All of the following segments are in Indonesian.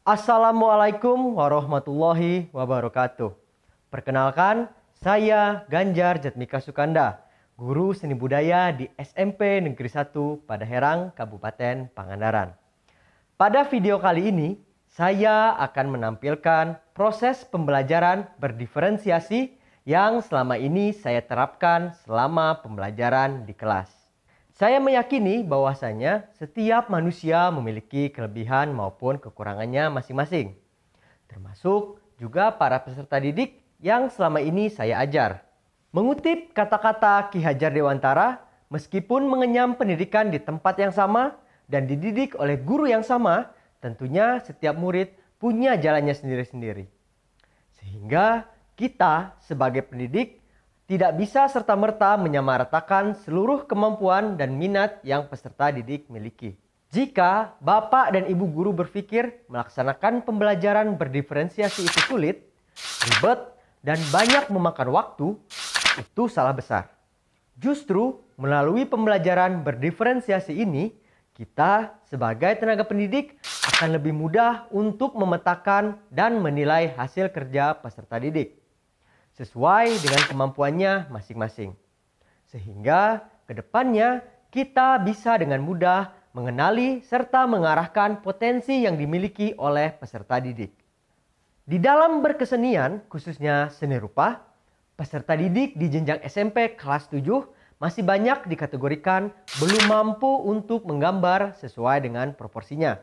Assalamualaikum warahmatullahi wabarakatuh. Perkenalkan, saya Ganjar Jatmika Sukanda, guru seni budaya di SMP Negeri 1 Padaherang, Kabupaten Pangandaran. Pada video kali ini, saya akan menampilkan proses pembelajaran berdiferensiasi yang selama ini saya terapkan selama pembelajaran di kelas. Saya meyakini bahwasanya setiap manusia memiliki kelebihan maupun kekurangannya masing-masing. Termasuk juga para peserta didik yang selama ini saya ajar. Mengutip kata-kata Ki Hajar Dewantara, meskipun mengenyam pendidikan di tempat yang sama dan dididik oleh guru yang sama, tentunya setiap murid punya jalannya sendiri-sendiri. Sehingga kita sebagai pendidik tidak bisa serta-merta menyamaratakan seluruh kemampuan dan minat yang peserta didik miliki. Jika Bapak dan Ibu guru berpikir melaksanakan pembelajaran berdiferensiasi itu sulit, ribet, dan banyak memakan waktu, itu salah besar. Justru melalui pembelajaran berdiferensiasi ini, kita sebagai tenaga pendidik akan lebih mudah untuk memetakan dan menilai hasil kerja peserta didik sesuai dengan kemampuannya masing-masing. Sehingga ke depannya kita bisa dengan mudah mengenali serta mengarahkan potensi yang dimiliki oleh peserta didik. Di dalam berkesenian, khususnya seni rupa, peserta didik di jenjang SMP kelas 7 masih banyak dikategorikan belum mampu untuk menggambar sesuai dengan proporsinya.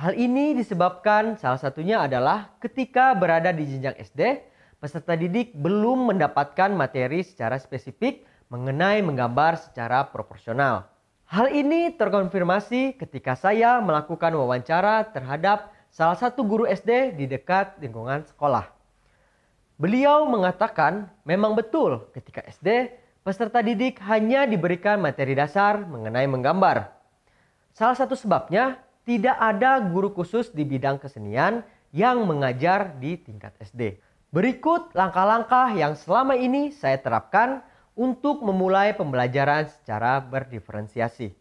Hal ini disebabkan salah satunya adalah ketika berada di jenjang SD, peserta didik belum mendapatkan materi secara spesifik mengenai menggambar secara proporsional. Hal ini terkonfirmasi ketika saya melakukan wawancara terhadap salah satu guru SD di dekat lingkungan sekolah. Beliau mengatakan memang betul ketika SD peserta didik hanya diberikan materi dasar mengenai menggambar. Salah satu sebabnya tidak ada guru khusus di bidang kesenian yang mengajar di tingkat SD. Berikut langkah-langkah yang selama ini saya terapkan untuk memulai pembelajaran secara berdiferensiasi.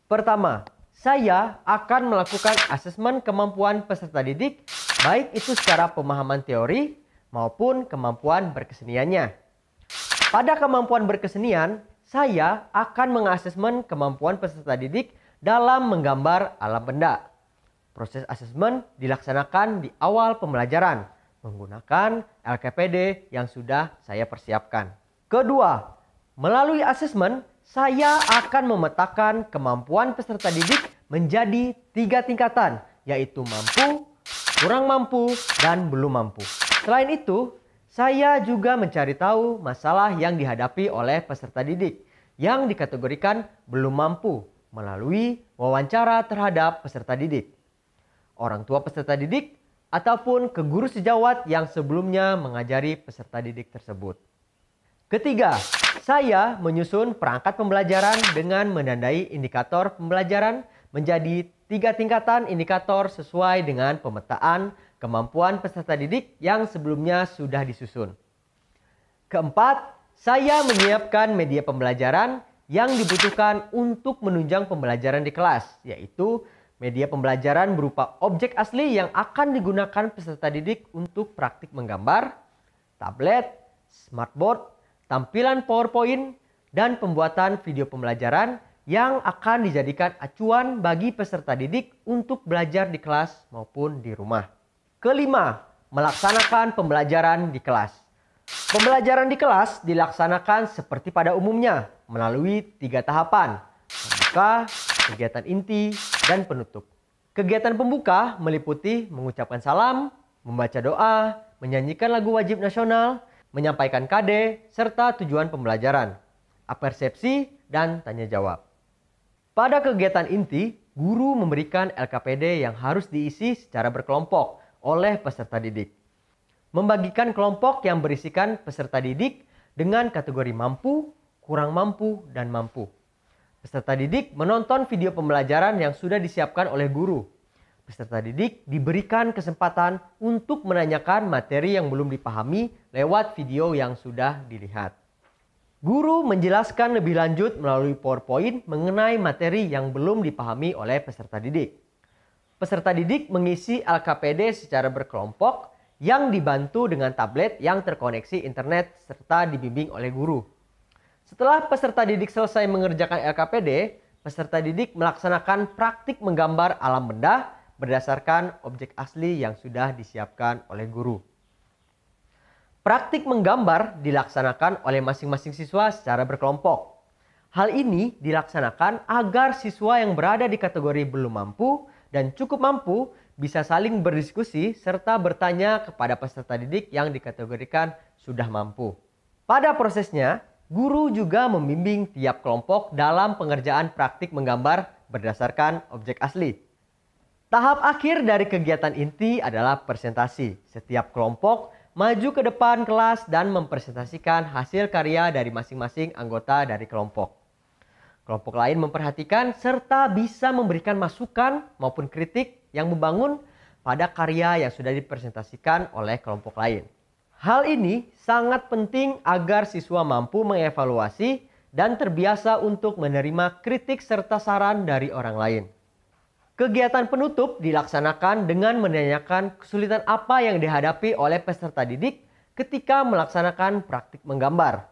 Pertama, saya akan melakukan asesmen kemampuan peserta didik, baik itu secara pemahaman teori maupun kemampuan berkeseniannya. Pada kemampuan berkesenian, saya akan mengasesmen kemampuan peserta didik dalam menggambar alam benda. Proses asesmen dilaksanakan di awal pembelajaran menggunakan LKPD yang sudah saya persiapkan. Kedua, melalui asesmen, saya akan memetakan kemampuan peserta didik menjadi 3 tingkatan, yaitu mampu, kurang mampu, dan belum mampu. Selain itu, saya juga mencari tahu masalah yang dihadapi oleh peserta didik yang dikategorikan belum mampu melalui wawancara terhadap peserta didik, orang tua peserta didik, ataupun ke guru sejawat yang sebelumnya mengajari peserta didik tersebut. Ketiga, saya menyusun perangkat pembelajaran dengan menandai indikator pembelajaran menjadi 3 tingkatan indikator sesuai dengan pemetaan kemampuan peserta didik yang sebelumnya sudah disusun. Keempat, saya menyiapkan media pembelajaran yang dibutuhkan untuk menunjang pembelajaran di kelas, yaitu media pembelajaran berupa objek asli yang akan digunakan peserta didik untuk praktik menggambar, tablet, smartboard, tampilan PowerPoint, dan pembuatan video pembelajaran yang akan dijadikan acuan bagi peserta didik untuk belajar di kelas maupun di rumah. Kelima, melaksanakan pembelajaran di kelas. Pembelajaran di kelas dilaksanakan seperti pada umumnya melalui 3 tahapan: pembuka, kegiatan inti, dan penutup. Kegiatan pembuka meliputi mengucapkan salam, membaca doa, menyanyikan lagu wajib nasional, menyampaikan KD, serta tujuan pembelajaran, apersepsi, dan tanya jawab. Pada kegiatan inti, guru memberikan LKPD yang harus diisi secara berkelompok oleh peserta didik. Membagikan kelompok yang berisikan peserta didik dengan kategori mampu, kurang mampu, dan mampu. Peserta didik menonton video pembelajaran yang sudah disiapkan oleh guru. Peserta didik diberikan kesempatan untuk menanyakan materi yang belum dipahami lewat video yang sudah dilihat. Guru menjelaskan lebih lanjut melalui PowerPoint mengenai materi yang belum dipahami oleh peserta didik. Peserta didik mengisi LKPD secara berkelompok yang dibantu dengan tablet yang terkoneksi internet serta dibimbing oleh guru. Setelah peserta didik selesai mengerjakan LKPD, peserta didik melaksanakan praktik menggambar alam benda berdasarkan objek asli yang sudah disiapkan oleh guru. Praktik menggambar dilaksanakan oleh masing-masing siswa secara berkelompok. Hal ini dilaksanakan agar siswa yang berada di kategori belum mampu dan cukup mampu bisa saling berdiskusi serta bertanya kepada peserta didik yang dikategorikan sudah mampu. Pada prosesnya, guru juga membimbing tiap kelompok dalam pengerjaan praktik menggambar berdasarkan objek asli. Tahap akhir dari kegiatan inti adalah presentasi. Setiap kelompok maju ke depan kelas dan mempresentasikan hasil karya dari masing-masing anggota dari kelompok. Kelompok lain memperhatikan serta bisa memberikan masukan maupun kritik yang membangun pada karya yang sudah dipresentasikan oleh kelompok lain. Hal ini sangat penting agar siswa mampu mengevaluasi dan terbiasa untuk menerima kritik serta saran dari orang lain. Kegiatan penutup dilaksanakan dengan menanyakan kesulitan apa yang dihadapi oleh peserta didik ketika melaksanakan praktik menggambar.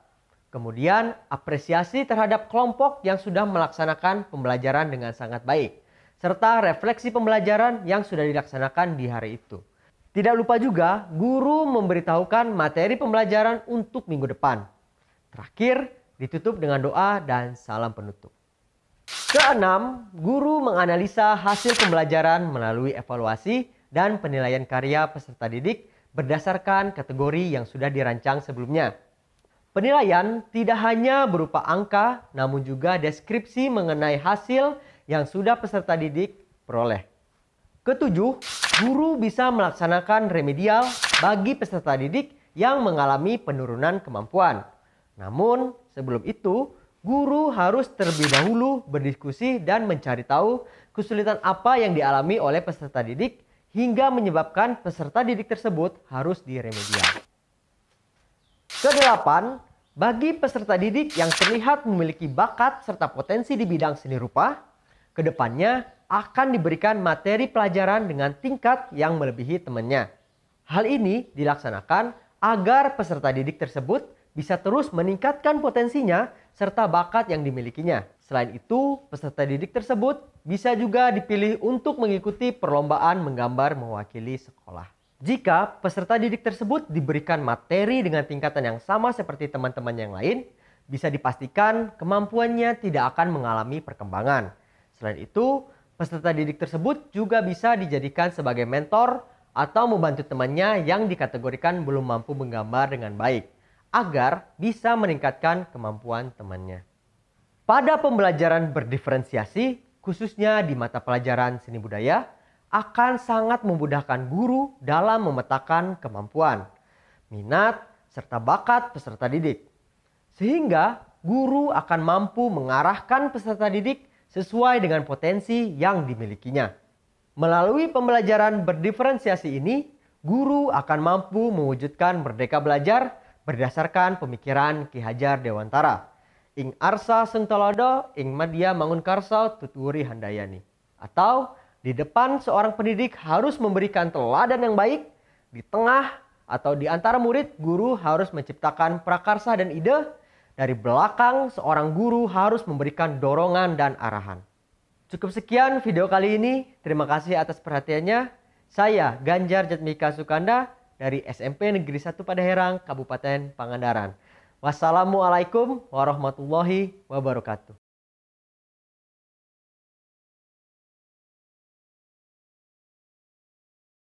Kemudian, apresiasi terhadap kelompok yang sudah melaksanakan pembelajaran dengan sangat baik, serta refleksi pembelajaran yang sudah dilaksanakan di hari itu. Tidak lupa juga, guru memberitahukan materi pembelajaran untuk minggu depan. Terakhir, ditutup dengan doa dan salam penutup. Keenam, guru menganalisa hasil pembelajaran melalui evaluasi dan penilaian karya peserta didik berdasarkan kategori yang sudah dirancang sebelumnya. Penilaian tidak hanya berupa angka, namun juga deskripsi mengenai hasil yang sudah peserta didik peroleh. Ketujuh, guru bisa melaksanakan remedial bagi peserta didik yang mengalami penurunan kemampuan. Namun, sebelum itu, guru harus terlebih dahulu berdiskusi dan mencari tahu kesulitan apa yang dialami oleh peserta didik hingga menyebabkan peserta didik tersebut harus diremedial. Kedelapan, bagi peserta didik yang terlihat memiliki bakat serta potensi di bidang seni rupa, kedepannya akan diberikan materi pelajaran dengan tingkat yang melebihi temannya. Hal ini dilaksanakan agar peserta didik tersebut bisa terus meningkatkan potensinya serta bakat yang dimilikinya. Selain itu, peserta didik tersebut bisa juga dipilih untuk mengikuti perlombaan menggambar mewakili sekolah. Jika peserta didik tersebut diberikan materi dengan tingkatan yang sama seperti teman-teman yang lain, bisa dipastikan kemampuannya tidak akan mengalami perkembangan. Selain itu, peserta didik tersebut juga bisa dijadikan sebagai mentor atau membantu temannya yang dikategorikan belum mampu menggambar dengan baik, agar bisa meningkatkan kemampuan temannya. Pada pembelajaran berdiferensiasi, khususnya di mata pelajaran seni budaya, akan sangat memudahkan guru dalam memetakan kemampuan, minat, serta bakat peserta didik. Sehingga guru akan mampu mengarahkan peserta didik sesuai dengan potensi yang dimilikinya. Melalui pembelajaran berdiferensiasi ini, guru akan mampu mewujudkan merdeka belajar berdasarkan pemikiran Ki Hajar Dewantara. Ing arsa sentolodo, ing madya mangunkarsa tuturi handayani. Atau di depan seorang pendidik harus memberikan teladan yang baik, di tengah atau di antara murid guru harus menciptakan prakarsa dan ide, dari belakang seorang guru harus memberikan dorongan dan arahan. Cukup sekian video kali ini, terima kasih atas perhatiannya. Saya Ganjar Jatmika Sukanda dari SMP Negeri 1 Padaherang, Kabupaten Pangandaran. Wassalamualaikum warahmatullahi wabarakatuh.